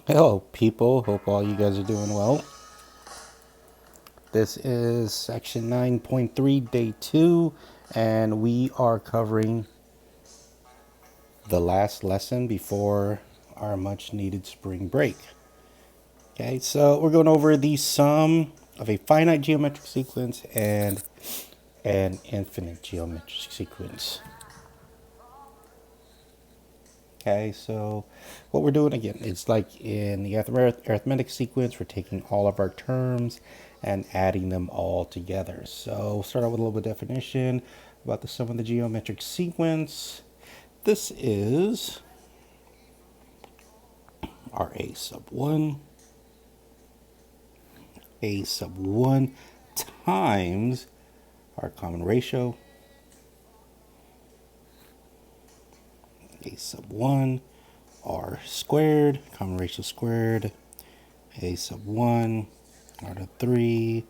Hello, people. Hope all you guys are doing well. This is section 9.3, day 2, and we are covering the last lesson before our much needed spring break. Okay, so we're going over the sum of a finite geometric sequence and an infinite geometric sequence. Okay, so what we're doing again, it's like in the arithmetic sequence, we're taking all of our terms and adding them all together. So we'll start out with a little bit of definition about the sum of the geometric sequence. This is our a sub 1, a sub 1 times our common ratio, a sub 1, r squared, common ratio squared, a sub 1, r to 3,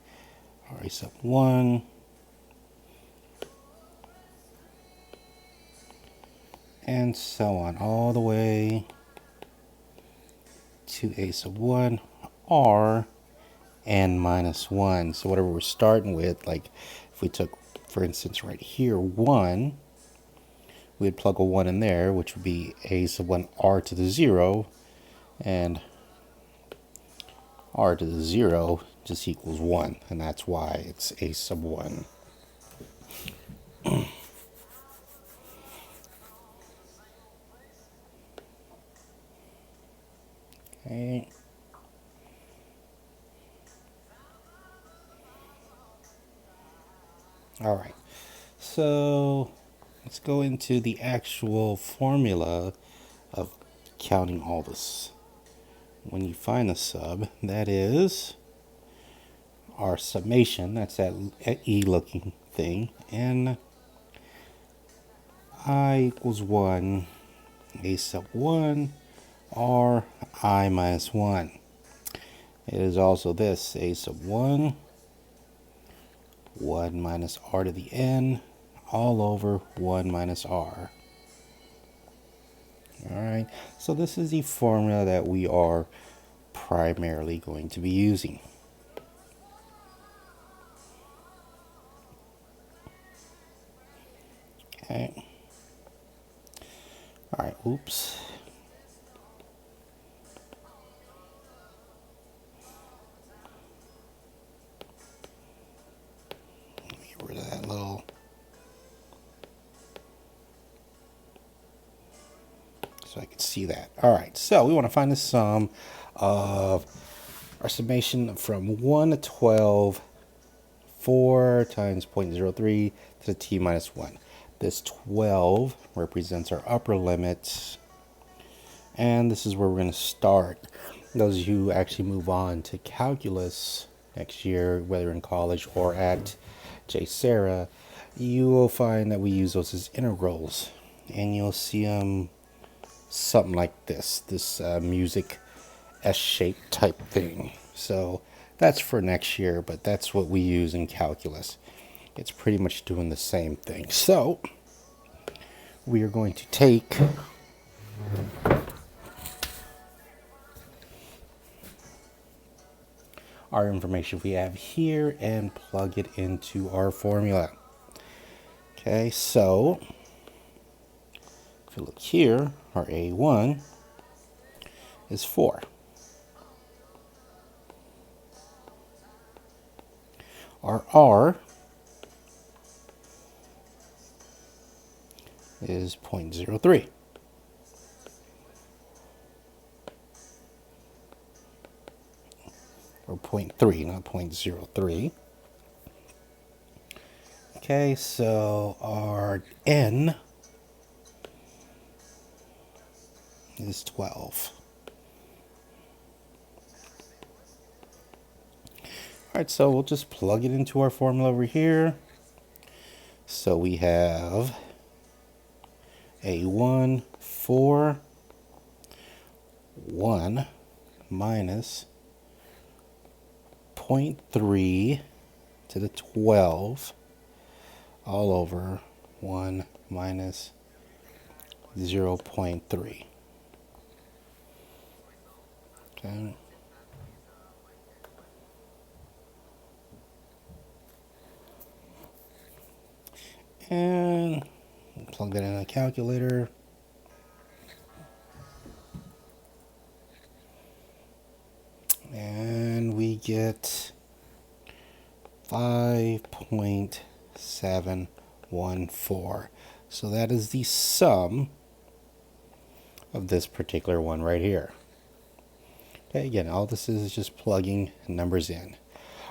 r sub 1, and so on, all the way to a sub 1, r, n minus 1. So whatever we're starting with, like if we took, for instance, right here, 1, we'd plug a 1 in there, which would be a sub 1 r to the 0, and r to the 0 just equals 1, and that's why it's a sub 1. Okay. All right. So let's go into the actual formula of counting all this. When you find the sub, that is our summation, that's that E looking thing, and I equals 1, a sub 1, r I minus 1. It is also this, a sub 1, 1 minus r to the n, all over 1 minus r. Alright, so this is the formula that we are primarily going to be using. Okay. Alright, oops. Get rid of that little. So I can see that. Alright, so we want to find the sum of our summation from 1 to 12, 4 times 0.03 to the t minus 1. This 12 represents our upper limit, and this is where we're going to start. Those of you who actually move on to calculus next year, whether in college or at JSerra, you will find that we use those as integrals, and you'll see them something like this music S-shaped type thing. So that's for next year, but that's what we use in calculus. It's pretty much doing the same thing. So we are going to take our information we have here and plug it into our formula. Okay, so if you look here, our A1 is 4. Our R is 0.03. Or 0.3, not 0.03. Okay, so our N is 12. Alright, so we'll just plug it into our formula over here. So we have A1, 4, 1 minus 0.3 to the 12 all over 1 minus 0.3. Okay. And plug that in a calculator. And we get 5.714. So that is the sum of this particular one right here. Okay, again, all this is just plugging numbers in.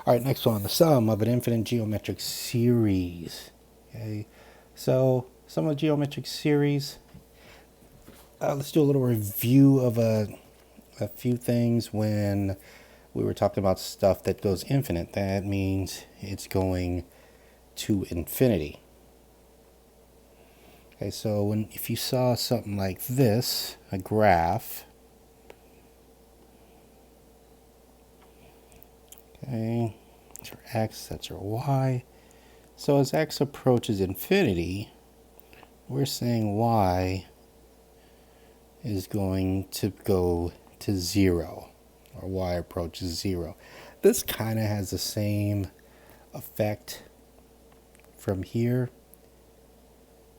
All right, next one, the sum of an infinite geometric series. Okay, so sum of geometric series. Let's do a little review of a few things. When we were talking about stuff that goes infinite, that means it's going to infinity. Okay, so if you saw something like this, a graph, okay, that's our x, that's our y. So as x approaches infinity, we're saying y is going to go to 0, or y approaches 0. This kind of has the same effect from here.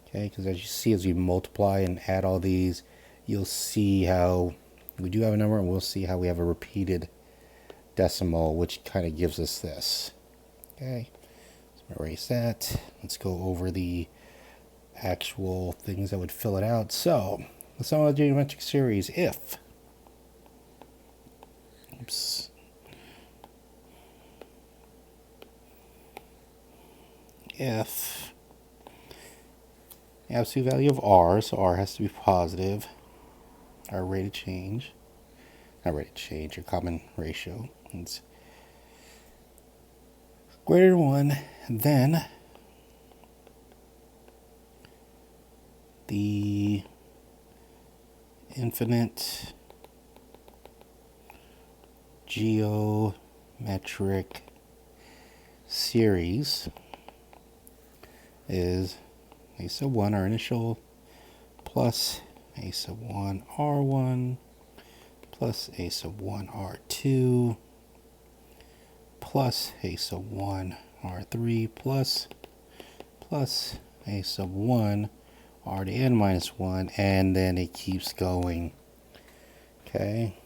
Okay, because as you see, as we multiply and add all these, you'll see how we do have a number, and we'll see how we have a repeated decimal, which kind of gives us this. Okay, so erase that. Let's go over the actual things that would fill it out. So the sum of the geometric series, if if absolute value of r, so r has to be positive, our rate of change, not rate of change, or common ratio, it's greater than 1, then the infinite geometric series is a sub 1, our initial, plus a sub 1 r1 plus a sub 1 r2 plus a sub 1 r3 plus a sub 1 r to n minus 1, and then it keeps going. Okay,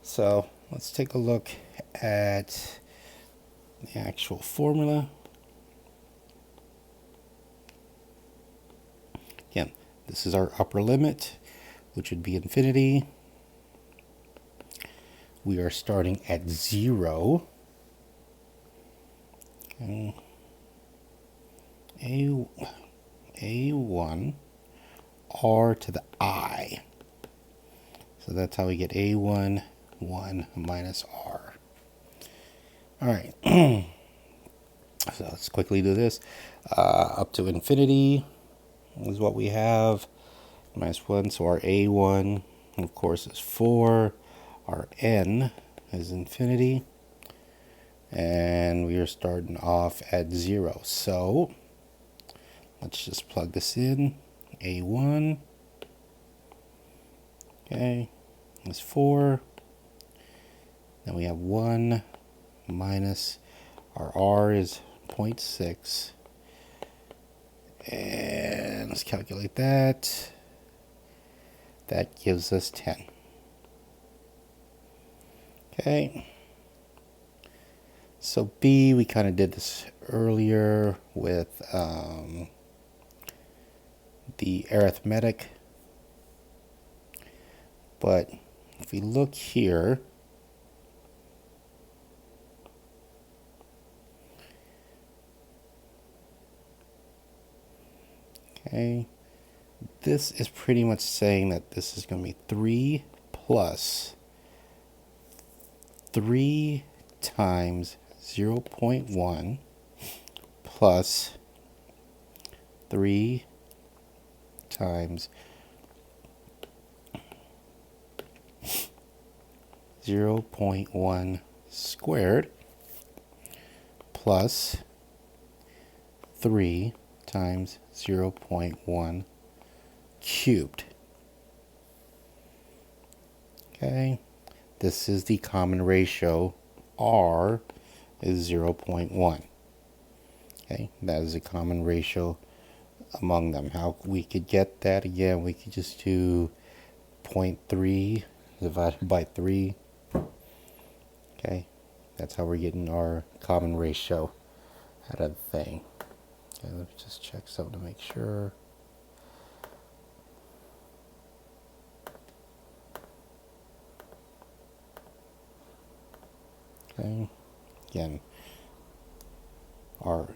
so let's take a look at the actual formula. Again, this is our upper limit, which would be infinity. We are starting at 0. Okay. A1 r to the I. So that's how we get A1 1 minus r. All right. So let's quickly do this. Up to infinity is what we have. Minus 1, so our A1, of course, is 4. Our n is infinity. And we are starting off at 0. So let's just plug this in. A1, okay, is 4. Then we have 1 minus our r is 0.6. And let's calculate that. That gives us 10. Okay. So B, we kind of did this earlier with the arithmetic. But if we look here, okay, this is pretty much saying that this is going to be 3 plus 3 times 0.1 plus 3 times 0.1 squared plus 3 times 0.1 cubed. Okay, this is the common ratio. R is 0.1. Okay, that is a common ratio among them. How we could get that, again, we could just do 0.3 divided by 3. Okay, that's how we're getting our common ratio out of the thing. Okay, let me just check something to make sure. Okay, again, our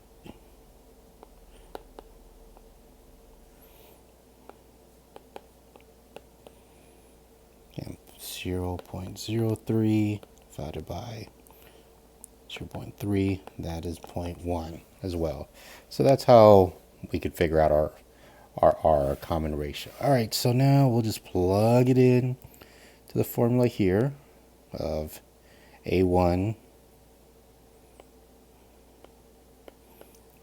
again, 0.03 divided by 0.3, that is 0.1 as well. So that's how we could figure out our common ratio. All right, so now we'll just plug it in to the formula here of A1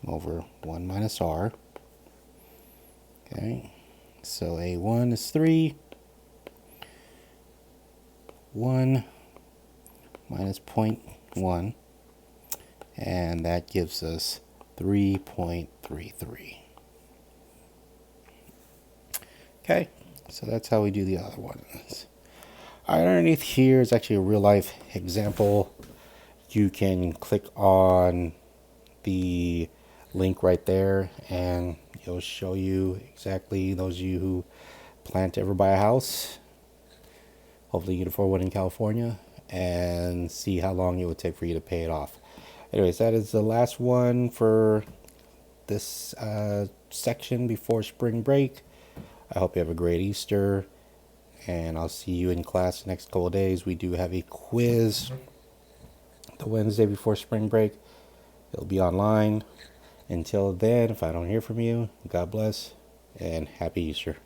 over 1 minus R. Okay, so A1 is 3. 1 minus 0.1, and that gives us 3.33. Okay, so that's how we do the other ones. Underneath here is actually a real life example. You can click on the link right there and it'll show you exactly, those of you who plan to ever buy a house, hopefully you can afford one in California, and see how long it would take for you to pay it off. Anyways, that is the last one for this section before spring break. I hope you have a great Easter, and I'll see you in class the next couple of days. We do have a quiz the Wednesday before spring break. It'll be online. Until then, if I don't hear from you, God bless and happy Easter.